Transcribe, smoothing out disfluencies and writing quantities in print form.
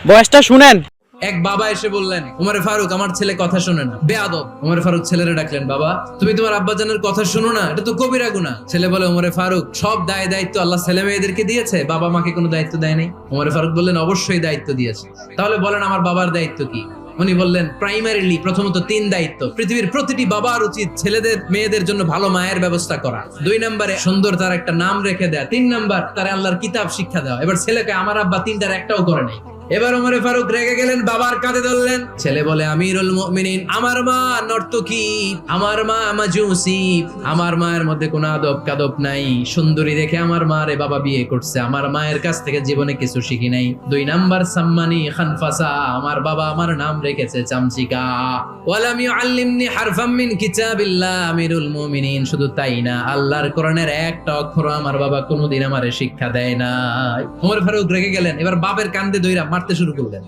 বয়সটা শুনেন। এক বাবা এসে বললেন, উমরে ফারুক আমার ছেলে কথা শোনে না, বেয়াদব। উমরে ফারুক ছেলেরে ডাকলেন, বাবা তুমি তোমার আব্বাজানের কথা শোনো না, এটা তো কবিরা গুনাহ। ছেলে বলে, উমরে ফারুক সব দায় দায়িত্ব আল্লাহ ছেলে মেয়েদেরকে দিয়েছে, বাবা মাকে কোনো দায়িত্ব দেয় নাই। উমরে ফারুক বললেন, অবশ্যই দায়িত্ব দিয়েছে। তাহলে বলেন আমার বাবার দায়িত্ব কি? উনি বললেন, প্রাইমারিলি প্রথমত 3 দায়িত্ব। পৃথিবীর প্রতিটি বাবার উচিত ছেলেদের মেয়েদের জন্য ভালো মায়ের ব্যবস্থা করা। 2 নম্বরে সুন্দর তার একটা নাম রেখে দেয়া। 3 নাম্বার তার আল্লাহর কিতাব শিক্ষা দেওয়া। এবার ছেলেকে আমার আব্বা 3টার একটাও করে নাই। এবার ওমরে ফারুক রেগে গেলেন, বাবার কাঁধে ধরলেন। ছেলে বলে, আমিরুল মুমিনিন আমার মা নর্তকী, আমার মা মাজুসি, আমার মায়ের মধ্যে কোনো আদব কাদব নাই, সুন্দরী দেখে আমার মা রে বাবা বিয়ে করছে, আমার মায়ের কাছ থেকে জীবনে কিছু শিখি নাই। 2 নাম্বার সাম্মানি খানফাসা, আমার বাবা আমার নাম রেখেছে চামচিকা। ওয়ালাম ইউআল্লিমনি হারফাম মিন কিতাবিল্লাহ, আমিরুল মুমিনিন শুধু তাই না, আল্লাহর কোরআনের একটা অক্ষর আমার বাবা কোনোদিন আমারে শিক্ষা দেয় না। ওমর ফারুক রেগে গেলেন, এবার বাপের কান্দে দইরা মারতে শুরু করলেন।